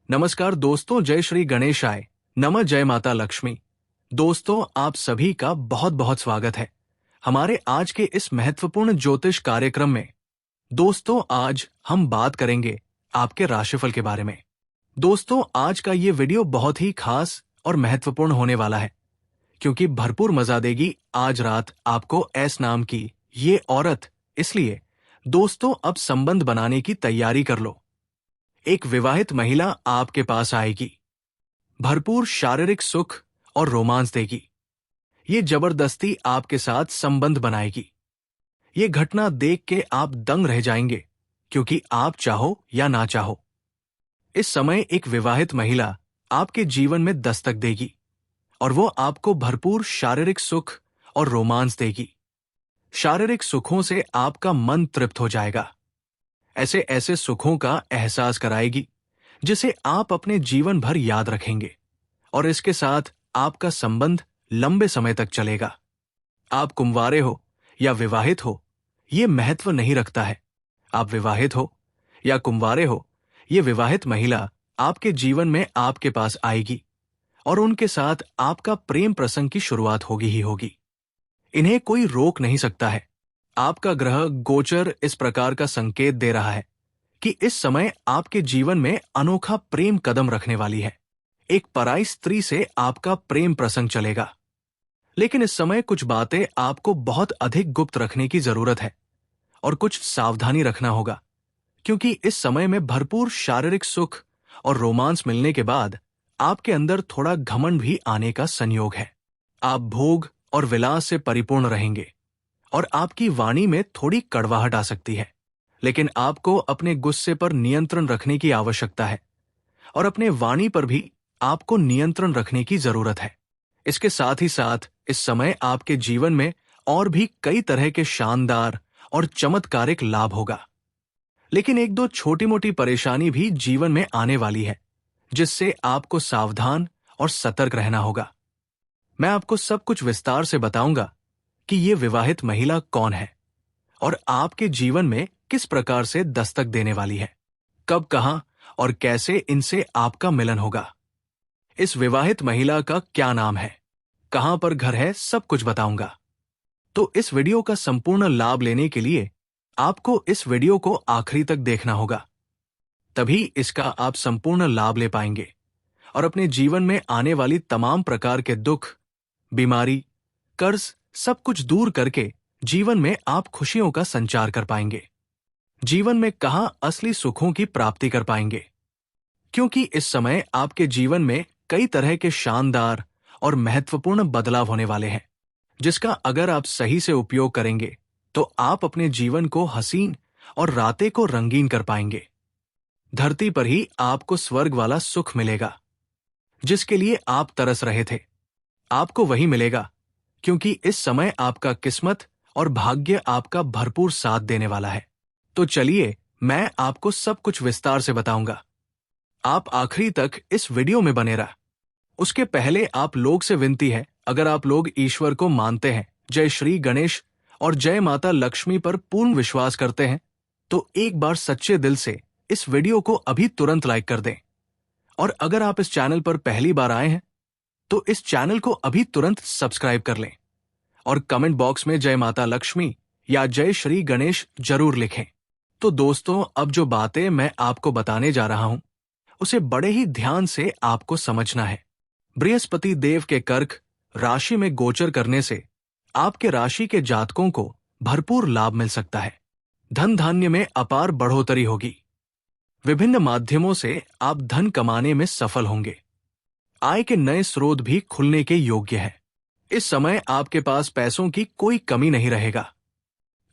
नमस्कार दोस्तों, जय श्री गणेशाय। नमः, जय माता लक्ष्मी। दोस्तों, आप सभी का बहुत बहुत स्वागत है हमारे आज के इस महत्वपूर्ण ज्योतिष कार्यक्रम में। दोस्तों, आज हम बात करेंगे आपके राशिफल के बारे में। दोस्तों, आज का ये वीडियो बहुत ही खास और महत्वपूर्ण होने वाला है, क्योंकि भरपूर मजा देगी आज रात आपको एस नाम की ये औरत। इसलिए दोस्तों, अब संबंध बनाने की तैयारी कर लो। एक विवाहित महिला आपके पास आएगी, भरपूर शारीरिक सुख और रोमांस देगी। ये जबरदस्ती आपके साथ संबंध बनाएगी। ये घटना देख के आप दंग रह जाएंगे, क्योंकि आप चाहो या ना चाहो, इस समय एक विवाहित महिला आपके जीवन में दस्तक देगी और वो आपको भरपूर शारीरिक सुख और रोमांस देगी। शारीरिक सुखों से आपका मन तृप्त हो जाएगा। ऐसे ऐसे सुखों का एहसास कराएगी जिसे आप अपने जीवन भर याद रखेंगे, और इसके साथ आपका संबंध लंबे समय तक चलेगा। आप कुंवारे हो या विवाहित हो, ये महत्व नहीं रखता है। आप विवाहित हो या कुंवारे हो, ये विवाहित महिला आपके जीवन में आपके पास आएगी और उनके साथ आपका प्रेम प्रसंग की शुरुआत होगी ही होगी। इन्हें कोई रोक नहीं सकता है। आपका ग्रह गोचर इस प्रकार का संकेत दे रहा है कि इस समय आपके जीवन में अनोखा प्रेम कदम रखने वाली है। एक पराई स्त्री से आपका प्रेम प्रसंग चलेगा, लेकिन इस समय कुछ बातें आपको बहुत अधिक गुप्त रखने की जरूरत है और कुछ सावधानी रखना होगा, क्योंकि इस समय में भरपूर शारीरिक सुख और रोमांस मिलने के बाद आपके अंदर थोड़ा घमंड भी आने का संयोग है। आप भोग और विलास से परिपूर्ण रहेंगे और आपकी वाणी में थोड़ी कड़वाहट आ सकती है, लेकिन आपको अपने गुस्से पर नियंत्रण रखने की आवश्यकता है और अपने वाणी पर भी आपको नियंत्रण रखने की जरूरत है। इसके साथ ही साथ इस समय आपके जीवन में और भी कई तरह के शानदार और चमत्कारिक लाभ होगा, लेकिन एक दो छोटी मोटी परेशानी भी जीवन में आने वाली है, जिससे आपको सावधान और सतर्क रहना होगा। मैं आपको सब कुछ विस्तार से बताऊंगा कि ये विवाहित महिला कौन है और आपके जीवन में किस प्रकार से दस्तक देने वाली है, कब, कहां और कैसे इनसे आपका मिलन होगा। इस विवाहित महिला का क्या नाम है, कहां पर घर है, सब कुछ बताऊंगा। तो इस वीडियो का संपूर्ण लाभ लेने के लिए आपको इस वीडियो को आखिरी तक देखना होगा, तभी इसका आप संपूर्ण लाभ ले पाएंगे और अपने जीवन में आने वाली तमाम प्रकार के दुख, बीमारी, कर्ज सब कुछ दूर करके जीवन में आप खुशियों का संचार कर पाएंगे। जीवन में कहां असली सुखों की प्राप्ति कर पाएंगे, क्योंकि इस समय आपके जीवन में कई तरह के शानदार और महत्वपूर्ण बदलाव होने वाले हैं, जिसका अगर आप सही से उपयोग करेंगे तो आप अपने जीवन को हसीन और रातें को रंगीन कर पाएंगे। धरती पर ही आपको स्वर्ग वाला सुख मिलेगा, जिसके लिए आप तरस रहे थे। आपको वही मिलेगा, क्योंकि इस समय आपका किस्मत और भाग्य आपका भरपूर साथ देने वाला है। तो चलिए, मैं आपको सब कुछ विस्तार से बताऊंगा। आप आखिरी तक इस वीडियो में बने रहा। उसके पहले आप लोग से विनती है, अगर आप लोग ईश्वर को मानते हैं, जय श्री गणेश और जय माता लक्ष्मी पर पूर्ण विश्वास करते हैं, तो एक बार सच्चे दिल से इस वीडियो को अभी तुरंत लाइक कर दें। और अगर आप इस चैनल पर पहली बार आए हैं तो इस चैनल को अभी तुरंत सब्सक्राइब कर लें और कमेंट बॉक्स में जय माता लक्ष्मी या जय श्री गणेश जरूर लिखें। तो दोस्तों, अब जो बातें मैं आपको बताने जा रहा हूं, उसे बड़े ही ध्यान से आपको समझना है। बृहस्पति देव के कर्क राशि में गोचर करने से आपके राशि के जातकों को भरपूर लाभ मिल सकता है। धन धान्य में अपार बढ़ोतरी होगी। विभिन्न माध्यमों से आप धन कमाने में सफल होंगे। आय के नए स्रोत भी खुलने के योग्य है। इस समय आपके पास पैसों की कोई कमी नहीं रहेगा।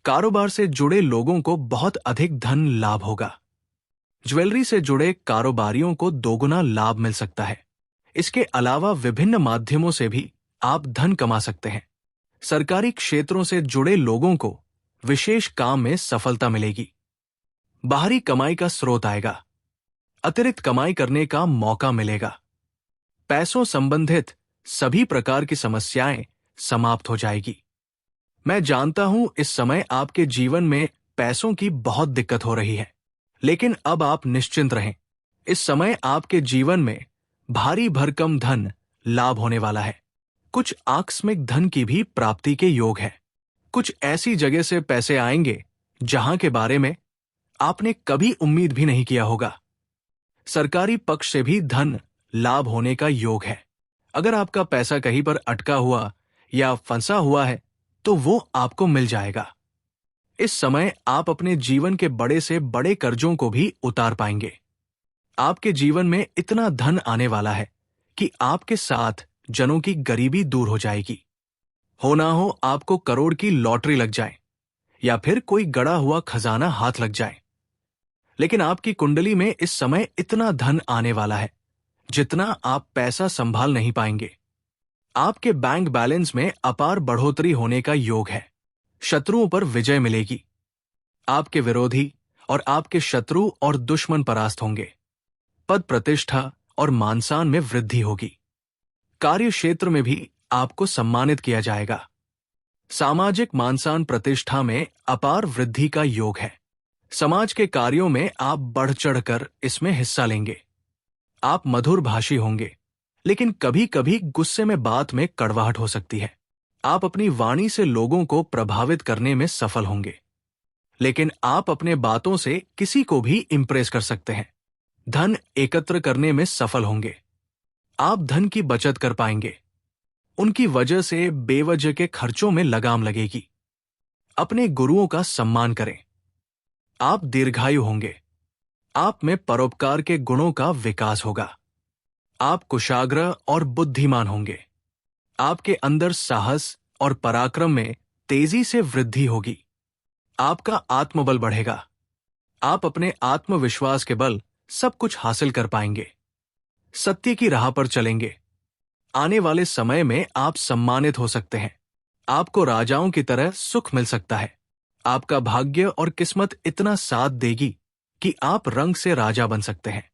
कारोबार से जुड़े लोगों को बहुत अधिक धन लाभ होगा। ज्वेलरी से जुड़े कारोबारियों को दोगुना लाभ मिल सकता है। इसके अलावा विभिन्न माध्यमों से भी आप धन कमा सकते हैं। सरकारी क्षेत्रों से जुड़े लोगों को विशेष काम में सफलता मिलेगी। बाहरी कमाई का स्रोत आएगा। अतिरिक्त कमाई करने का मौका मिलेगा। पैसों संबंधित सभी प्रकार की समस्याएं समाप्त हो जाएगी। मैं जानता हूं इस समय आपके जीवन में पैसों की बहुत दिक्कत हो रही है, लेकिन अब आप निश्चिंत रहें। इस समय आपके जीवन में भारी भरकम धन लाभ होने वाला है। कुछ आकस्मिक धन की भी प्राप्ति के योग है। कुछ ऐसी जगह से पैसे आएंगे जहां के बारे में आपने कभी उम्मीद भी नहीं किया होगा। सरकारी पक्ष से भी धन लाभ होने का योग है। अगर आपका पैसा कहीं पर अटका हुआ या फंसा हुआ है तो वो आपको मिल जाएगा। इस समय आप अपने जीवन के बड़े से बड़े कर्जों को भी उतार पाएंगे। आपके जीवन में इतना धन आने वाला है कि आपके साथ जनों की गरीबी दूर हो जाएगी। हो ना हो आपको करोड़ की लॉटरी लग जाए या फिर कोई गड़ा हुआ खजाना हाथ लग जाए, लेकिन आपकी कुंडली में इस समय इतना धन आने वाला है जितना आप पैसा संभाल नहीं पाएंगे। आपके बैंक बैलेंस में अपार बढ़ोतरी होने का योग है। शत्रुओं पर विजय मिलेगी। आपके विरोधी और आपके शत्रु और दुश्मन परास्त होंगे। पद प्रतिष्ठा और मानसान में वृद्धि होगी। कार्य क्षेत्र में भी आपको सम्मानित किया जाएगा। सामाजिक मानसान प्रतिष्ठा में अपार वृद्धि का योग है। समाज के कार्यों में आप बढ़ चढ़कर इसमें हिस्सा लेंगे। आप मधुर भाषी होंगे, लेकिन कभी कभी गुस्से में बात में कड़वाहट हो सकती है। आप अपनी वाणी से लोगों को प्रभावित करने में सफल होंगे, लेकिन आप अपने बातों से किसी को भी इंप्रेस कर सकते हैं। धन एकत्र करने में सफल होंगे। आप धन की बचत कर पाएंगे। उनकी वजह से बेवजह के खर्चों में लगाम लगेगी। अपने गुरुओं का सम्मान करें। आप दीर्घायु होंगे। आप में परोपकार के गुणों का विकास होगा। आप कुशाग्र और बुद्धिमान होंगे। आपके अंदर साहस और पराक्रम में तेजी से वृद्धि होगी। आपका आत्मबल बढ़ेगा। आप अपने आत्मविश्वास के बल सब कुछ हासिल कर पाएंगे। सत्य की राह पर चलेंगे। आने वाले समय में आप सम्मानित हो सकते हैं। आपको राजाओं की तरह सुख मिल सकता है। आपका भाग्य और किस्मत इतना साथ देगी कि आप रंग से राजा बन सकते हैं।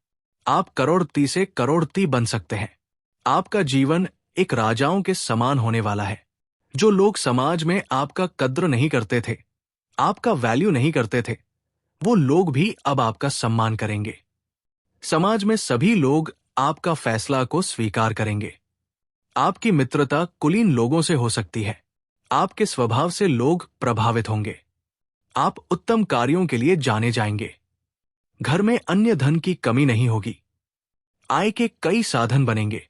आप करोड़पति से करोड़पति बन सकते हैं। आपका जीवन एक राजाओं के समान होने वाला है। जो लोग समाज में आपका कद्र नहीं करते थे, आपका वैल्यू नहीं करते थे, वो लोग भी अब आपका सम्मान करेंगे। समाज में सभी लोग आपका फैसला को स्वीकार करेंगे। आपकी मित्रता कुलीन लोगों से हो सकती है। आपके स्वभाव से लोग प्रभावित होंगे। आप उत्तम कार्यों के लिए जाने जाएंगे। घर में अन्य धन की कमी नहीं होगी। आय के कई साधन बनेंगे।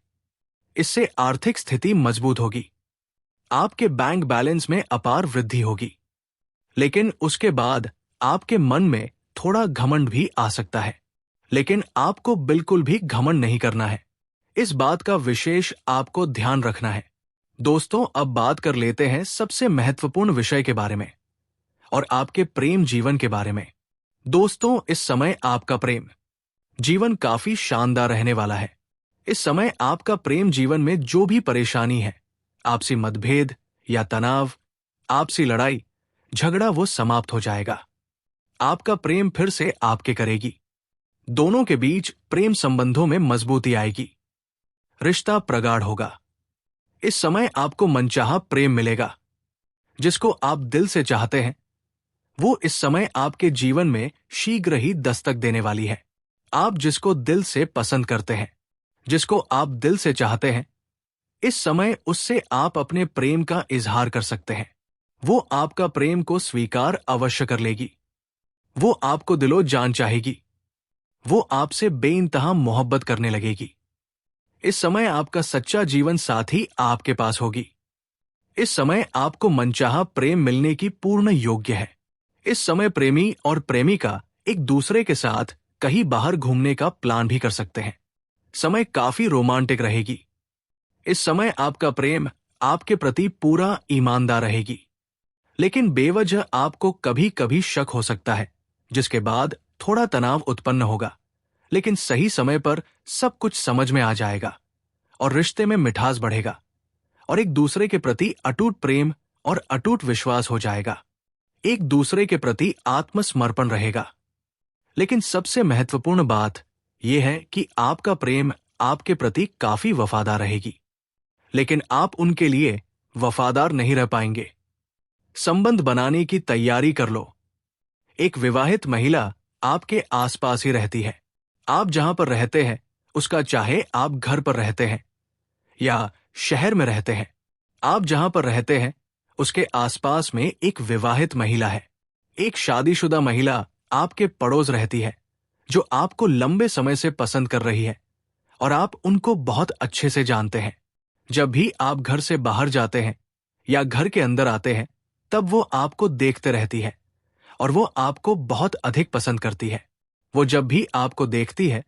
इससे आर्थिक स्थिति मजबूत होगी। आपके बैंक बैलेंस में अपार वृद्धि होगी, लेकिन उसके बाद आपके मन में थोड़ा घमंड भी आ सकता है। लेकिन आपको बिल्कुल भी घमंड नहीं करना है। इस बात का विशेष आपको ध्यान रखना है। दोस्तों, अब बात कर लेते हैं सबसे महत्वपूर्ण विषय के बारे में और आपके प्रेम जीवन के बारे में। दोस्तों, इस समय आपका प्रेम जीवन काफी शानदार रहने वाला है। इस समय आपका प्रेम जीवन में जो भी परेशानी है, आपसी मतभेद या तनाव, आपसी लड़ाई झगड़ा, वो समाप्त हो जाएगा। आपका प्रेम फिर से आपके करेगी। दोनों के बीच प्रेम संबंधों में मजबूती आएगी। रिश्ता प्रगाढ़ होगा। इस समय आपको मनचाहा प्रेम मिलेगा। जिसको आप दिल से चाहते हैं, वो इस समय आपके जीवन में शीघ्र ही दस्तक देने वाली है। आप जिसको दिल से पसंद करते हैं, जिसको आप दिल से चाहते हैं, इस समय उससे आप अपने प्रेम का इजहार कर सकते हैं। वो आपका प्रेम को स्वीकार अवश्य कर लेगी। वो आपको दिलो जान चाहेगी। वो आपसे बेइंतहा मोहब्बत करने लगेगी। इस समय आपका सच्चा जीवन साथी आपके पास होगी। इस समय आपको मनचाहा प्रेम मिलने की पूर्ण योग्य है। इस समय प्रेमी और प्रेमिका एक दूसरे के साथ कहीं बाहर घूमने का प्लान भी कर सकते हैं। समय काफी रोमांटिक रहेगी। इस समय आपका प्रेम आपके प्रति पूरा ईमानदार रहेगी, लेकिन बेवजह आपको कभी कभी शक हो सकता है, जिसके बाद थोड़ा तनाव उत्पन्न होगा। लेकिन सही समय पर सब कुछ समझ में आ जाएगा और रिश्ते में मिठास बढ़ेगा और एक दूसरे के प्रति अटूट प्रेम और अटूट विश्वास हो जाएगा। एक दूसरे के प्रति आत्मसमर्पण रहेगा। लेकिन सबसे महत्वपूर्ण बात यह है कि आपका प्रेम आपके प्रति काफी वफादार रहेगी, लेकिन आप उनके लिए वफादार नहीं रह पाएंगे। संबंध बनाने की तैयारी कर लो। एक विवाहित महिला आपके आसपास ही रहती है। आप जहां पर रहते हैं उसका, चाहे आप घर पर रहते हैं या शहर में रहते हैं, आप जहां पर रहते हैं उसके आसपास में एक विवाहित महिला है, एक शादीशुदा महिला आपके पड़ोस रहती है, जो आपको लंबे समय से पसंद कर रही है और आप उनको बहुत अच्छे से जानते हैं। जब भी आप घर से बाहर जाते हैं या घर के अंदर आते हैं, तब वो आपको देखते रहती है और वो आपको बहुत अधिक पसंद करती है। वो जब भी आपको देखती है,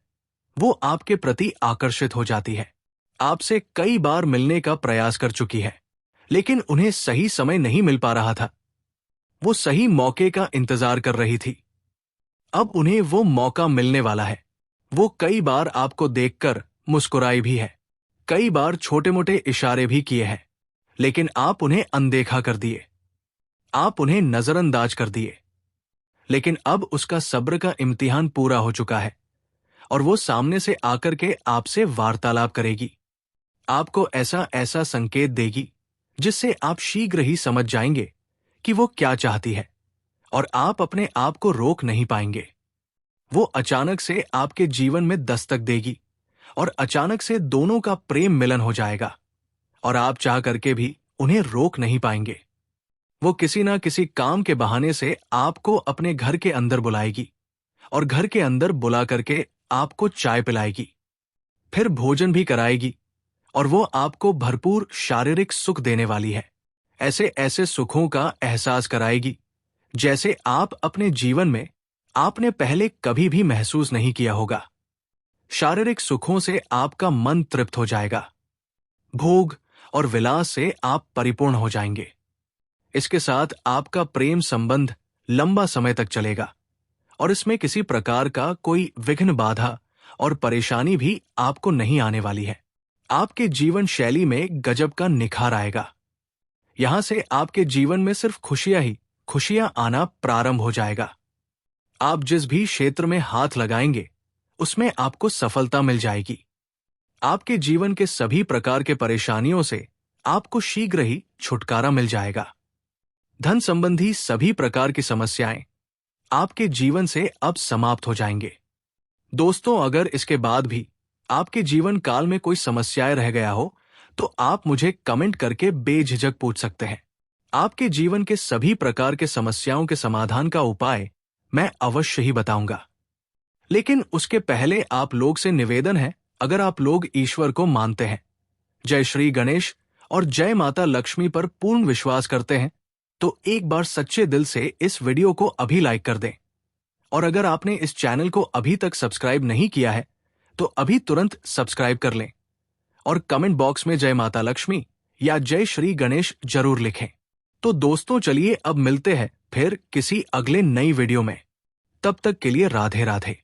वो आपके प्रति आकर्षित हो जाती है। आपसे कई बार मिलने का प्रयास कर चुकी है, लेकिन उन्हें सही समय नहीं मिल पा रहा था। वो सही मौके का इंतजार कर रही थी। अब उन्हें वो मौका मिलने वाला है। वो कई बार आपको देखकर मुस्कुराई भी है, कई बार छोटे मोटे इशारे भी किए हैं, लेकिन आप उन्हें अनदेखा कर दिए, आप उन्हें नजरअंदाज कर दिए। लेकिन अब उसका सब्र का इम्तिहान पूरा हो चुका है और वो सामने से आकर के आपसे वार्तालाप करेगी, आपको ऐसा ऐसा संकेत देगी जिससे आप शीघ्र ही समझ जाएंगे कि वो क्या चाहती है और आप अपने आप को रोक नहीं पाएंगे। वो अचानक से आपके जीवन में दस्तक देगी और अचानक से दोनों का प्रेम मिलन हो जाएगा और आप चाह करके भी उन्हें रोक नहीं पाएंगे। वो किसी ना किसी काम के बहाने से आपको अपने घर के अंदर बुलाएगी और घर के अंदर बुला करके आपको चाय पिलाएगी, फिर भोजन भी कराएगी और वो आपको भरपूर शारीरिक सुख देने वाली है। ऐसे ऐसे सुखों का एहसास कराएगी जैसे आप अपने जीवन में आपने पहले कभी भी महसूस नहीं किया होगा। शारीरिक सुखों से आपका मन तृप्त हो जाएगा, भोग और विलास से आप परिपूर्ण हो जाएंगे। इसके साथ आपका प्रेम संबंध लंबा समय तक चलेगा और इसमें किसी प्रकार का कोई विघ्न, बाधा और परेशानी भी आपको नहीं आने वाली है। आपके जीवन शैली में गजब का निखार आएगा। यहां से आपके जीवन में सिर्फ खुशियां ही खुशियां आना प्रारंभ हो जाएगा। आप जिस भी क्षेत्र में हाथ लगाएंगे उसमें आपको सफलता मिल जाएगी। आपके जीवन के सभी प्रकार के परेशानियों से आपको शीघ्र ही छुटकारा मिल जाएगा। धन संबंधी सभी प्रकार की समस्याएं आपके जीवन से अब समाप्त हो जाएंगे। दोस्तों, अगर इसके बाद भी आपके जीवन काल में कोई समस्याएं रह गया हो तो आप मुझे कमेंट करके बेझिझक पूछ सकते हैं। आपके जीवन के सभी प्रकार के समस्याओं के समाधान का उपाय मैं अवश्य ही बताऊंगा। लेकिन उसके पहले आप लोग से निवेदन है, अगर आप लोग ईश्वर को मानते हैं, जय श्री गणेश और जय माता लक्ष्मी पर पूर्ण विश्वास करते हैं, तो एक बार सच्चे दिल से इस वीडियो को अभी लाइक कर दें। और अगर आपने इस चैनल को अभी तक सब्सक्राइब नहीं किया है तो अभी तुरंत सब्सक्राइब कर लें और कमेंट बॉक्स में जय माता लक्ष्मी या जय श्री गणेश जरूर लिखें। तो दोस्तों, चलिए अब मिलते हैं फिर किसी अगले नई वीडियो में। तब तक के लिए राधे राधे।